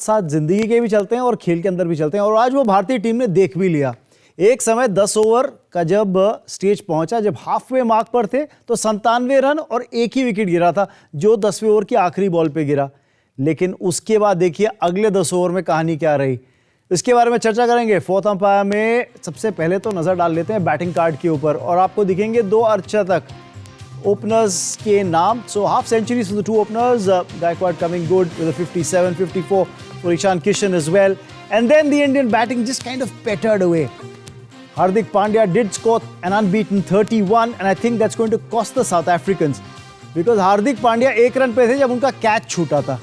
साथ जिंदगी के भी चलते हैं और खेल के अंदर भी चलते हैं, और आज वो भारतीय टीम ने देख भी लिया। एक समय 10 ओवर का जब स्टेज पहुंचा, जब हाफवे मार्क पर थे, तो 97 रन और एक ही विकेट गिरा था, जो 10वें ओवर की आखिरी बॉल पे गिरा। लेकिन उसके बाद देखिए अगले 10 ओवर में कहानी क्या रही, इसके बारे में चर्चा करेंगे। फोर्थ अंपायर में सबसे पहले तो नजर डाल लेते हैं बैटिंग कार्ड के ऊपर, और आपको दिखेंगे 2 अर्धशतक ओपनर्स के नाम। So half centuries for the 2 openers, Gaikwad coming good with 57, 54 for Ishan Kishan as well. And then the Indian batting just kind of pettered away. Hardik Pandya did score an unbeaten 31, and I think that's going to cost the South Africans, because Hardik Pandya 1 run पे थे जब उनका catch छूटा था,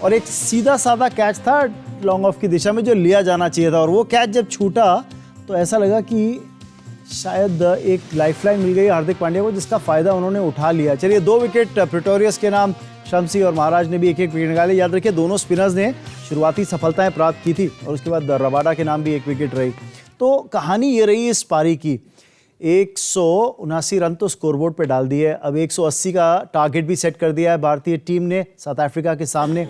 और एक सीधा साधा कैच था लॉन्ग ऑफ की दिशा में जो लिया जाना चाहिए था, और वो कैच जब छूटा तो ऐसा लगा कि शायद एक लाइफलाइन मिल गई हार्दिक पांड्या को, जिसका फायदा उन्होंने उठा लिया। चलिए 2 विकेट प्रिटोरियस के नाम, शम्सी और महाराज ने भी 1-1 विकेट निकाले। याद रखिए दोनों स्पिनर्स ने शुरुआती सफलताएं प्राप्त की थी, और उसके बाद रबाडा के नाम भी 1 विकेट रही। तो कहानी ये रही इस पारी की, 179 रन तो स्कोरबोर्ड पे डाल दिए, अब 180 का टारगेट भी सेट कर दिया है भारतीय टीम ने साउथ अफ्रीका के सामने।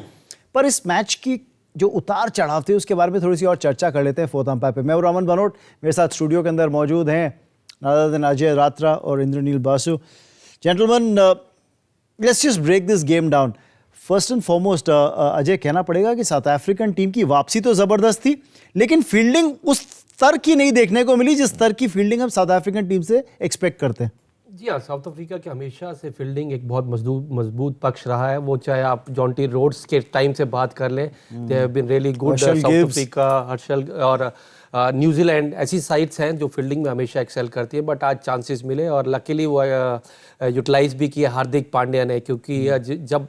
पर इस मैच की जो उतार चढ़ाव थे उसके बारे में थोड़ी सी और चर्चा कर लेते हैं फोर्थ अंपायर पे। मैं रमन बनोट, मेरे साथ स्टूडियो के अंदर मौजूद हैं नादर अजय रात्रा और Indranil Basu. Gentlemen, let's just break this game down. First and foremost Ajay, कहना पड़ेगा कि साउथ अफ्रीकन टीम की वापसी तो ज़बरदस्त थी, लेकिन फील्डिंग उस स्तर की नहीं देखने को मिली जिस स्तर की फील्डिंग हम साउथ अफ्रीकन टीम से एक्सपेक्ट करते हैं। जी हाँ, साउथ अफ्रीका की हमेशा से फील्डिंग एक बहुत मजबूत पक्ष रहा है। वो चाहे आप जॉन्टी रोड्स के टाइम से बात कर लें, they have been really good. South Africa, Harshal और न्यूजीलैंड ऐसी साइड्स हैं जो फील्डिंग में हमेशा एक्सेल करती है, बट आज चांसेस मिले और लकीली वो यूटिलाइज भी किया हार्दिक पांड्या ने, क्योंकि जब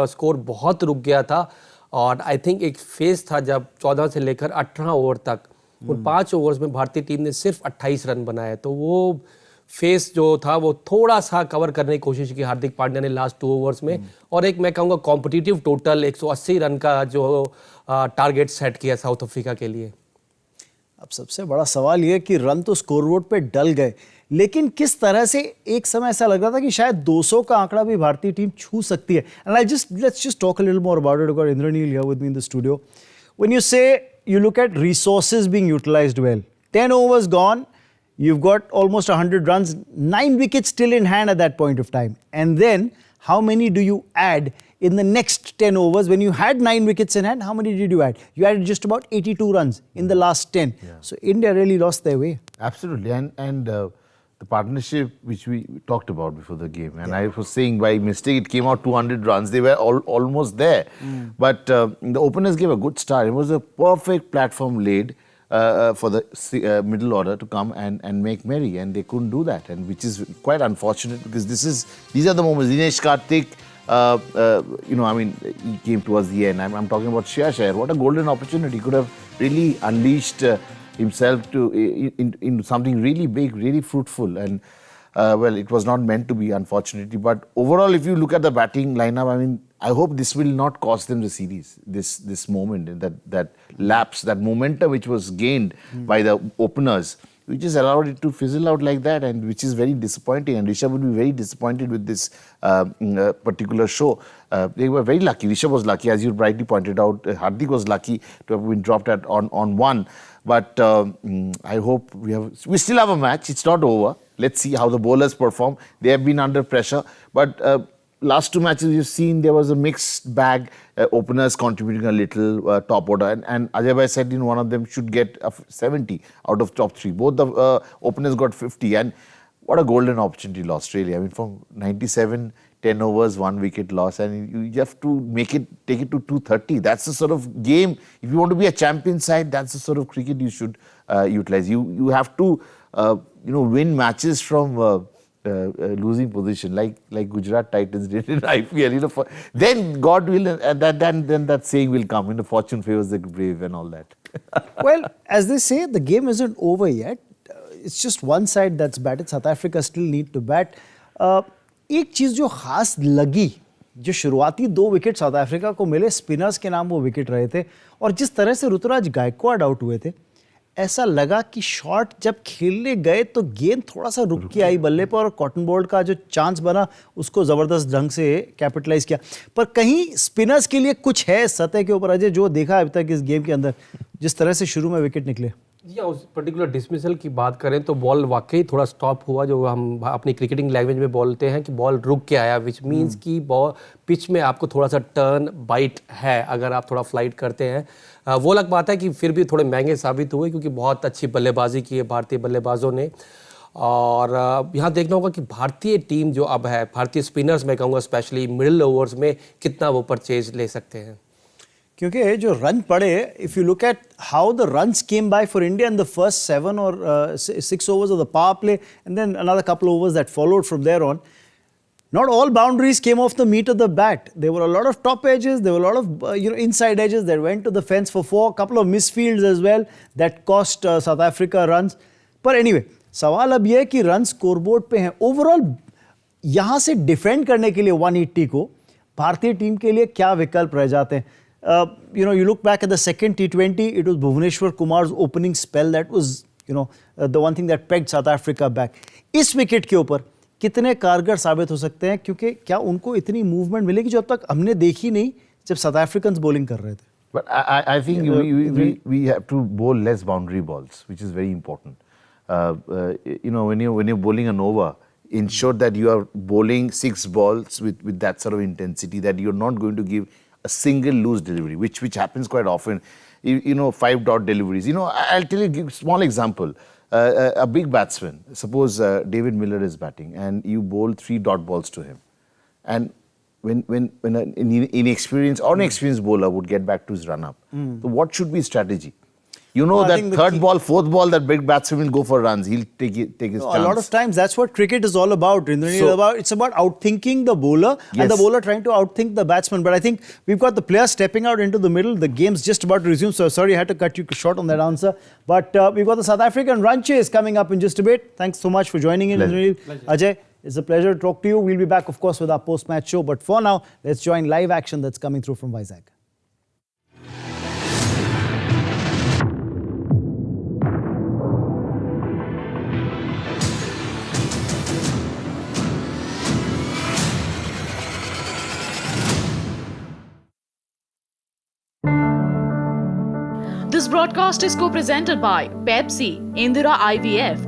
स्कोर बहुत रुक गया था, और आई थिंक एक फेज था जब 14 से लेकर 18 ओवर तक, उन 5 ओवर्स में भारतीय टीम ने सिर्फ 28 रन बनाए। तो वो फेस जो था वो थोड़ा सा कवर करने की कोशिश की हार्दिक पांड्या ने लास्ट 2 ओवर्स में, और एक मैं कहूँगा कॉम्पिटिटिव टोटल 180 रन का जो टारगेट सेट किया साउथ अफ्रीका के लिए। अब सबसे बड़ा सवाल ये कि रन तो स्कोरबोर्ड पे डल गए, लेकिन किस तरह से एक समय ऐसा लग रहा था कि शायद 200 का आंकड़ा भी भारतीय टीम छू सकती है। And let's just talk a little more about it, because Indranil here with me in the studio. When you say you look at resources being utilized well, 10 overs gone, you've got almost 100 runs, 9 wickets still in hand at that point of time, and then how many do you add in the next 10 overs? When you had 9 wickets in hand, how many did you add? You added just about 82 runs in the last 10. Yeah. So India really lost their way. Absolutely, and the partnership which we talked about before the game, and I was saying by mistake it came out 200 runs. They were almost there, but the openers gave a good start. It was a perfect platform laid for the middle order to come and make merry, and they couldn't do that, and which is quite unfortunate, because these are the moments. Dinesh Karthik, I mean, he came towards the end. I'm talking about Shreya Iyer. What a golden opportunity! He could have really unleashed himself in something really big, really fruitful, and well, it was not meant to be, unfortunately. But overall, if you look at the batting lineup, I mean, I hope this will not cost them the series. This moment, that lapse, that momentum which was gained by the openers, which has allowed it to fizzle out like that, and which is very disappointing. And Rishabh will be very disappointed with this particular show. They were very lucky. Rishabh was lucky, as you rightly pointed out. Hardik was lucky to have been dropped on one. But I hope we still have a match. It's not over. Let's see how the bowlers perform. They have been under pressure. But last 2 matches you've seen, there was a mixed bag. Openers contributing a little, top order. And Ajay Bhai said one of them should get a 70 out of top 3. Both the openers got 50. And what a golden opportunity lost, really. I mean, from 97, 10 overs, 1 wicket loss, and you have to take it to 230. That's the sort of game. If you want to be a champion side, that's the sort of cricket you should utilize. You have to win matches from losing position, like Gujarat Titans did in IPL. Then God will, then that saying will come. Fortune favors the brave and all that. Well, as they say, the game isn't over yet. It's just one side that's batted. South Africa still need to bat. एक चीज़ जो खास लगी, जो शुरुआती 2 wicket south Africa को मिले, spinners के नाम वो विकेट रहे थे, और जिस तरह से ऋतुराज गायकवाड आउट हुए थे, ऐसा लगा कि शॉट जब खेलने गए तो गेंद थोड़ा सा रुक के आई बल्ले पर और कॉटन बोल्ट का जो चांस बना उसको ज़बरदस्त ढंग से कैपिटलाइज किया। पर कहीं स्पिनर्स के लिए कुछ है सतह के ऊपर अजय जो देखा अभी तक इस गेम के अंदर, जिस तरह से शुरू में विकेट निकले? या उस पर्टिकुलर डिसमिसल की बात करें तो बॉल वाकई थोड़ा स्टॉप हुआ, जो हम अपनी क्रिकेटिंग लैंग्वेज में बोलते हैं कि बॉल रुक के आया, विच मींस कि बॉल पिच में आपको थोड़ा सा टर्न बाइट है अगर आप थोड़ा फ्लाइट करते हैं। वो अलग बात है कि फिर भी थोड़े महंगे साबित हुए क्योंकि बहुत अच्छी बल्लेबाजी की है भारतीय बल्लेबाजों ने। और यहाँ देखना होगा कि भारतीय टीम जो अब है, भारतीय स्पिनर्स मैं कहूँगा स्पेशली मिडिल ओवर्स में कितना वो परचेज ले सकते हैं, क्योंकि जो रन पड़े, if you look at how the runs came by for India in the first 7 or 6 overs of the power play and then another couple of overs that followed from there on, not all boundaries came off the meat of the bat. There were a lot of top edges, there were a lot of inside edges that went to the fence for 4, a couple of misfields as well that cost South Africa runs. पर anyway, सवाल अब ये है कि run scoreboard पे हैं। Overall यहाँ से डिफेंड करने के लिए 180 को भारतीय टीम के लिए क्या विकल्प रह जाते हैं? You look back at the second T20, it was Bhuvneshwar Kumar's opening spell that was, the one thing that pegged South Africa back. इस विकेट के ऊपर कितने कारगर साबित हो सकते हैं, क्योंकि क्या उनको इतनी मूवमेंट मिलेगी जो अब तक हमने देखी नहीं जब साउथ अफ्रीकन्स बॉलिंग कर रहे थे? But I think we have to bowl less boundary balls, which is very important. When you're bowling an over, ensure that you are bowling 6 balls with that sort of intensity, that you're not going to give a single loose delivery, which happens quite often. 5 dot deliveries. I'll tell you, give a small example. A big batsman, suppose David Miller is batting and you bowl 3 dot balls to him, and when an inexperienced or an experienced bowler would get back to his run up, so what should be his strategy? That third ball, fourth ball, that big batsman will go for runs. He'll take his chance. A lot of times, that's what cricket is all about. It's about outthinking the bowler and the bowler trying to outthink the batsman. But I think we've got the players stepping out into the middle. The game's just about to resume. So sorry, I had to cut you short on that answer. But we've got the South African run chase coming up in just a bit. Thanks so much for joining in. Ajay, it's a pleasure to talk to you. We'll be back, of course, with our post-match show. But for now, let's join live action that's coming through from Vizag. This broadcast is co-presented by Pepsi, Indira IVF,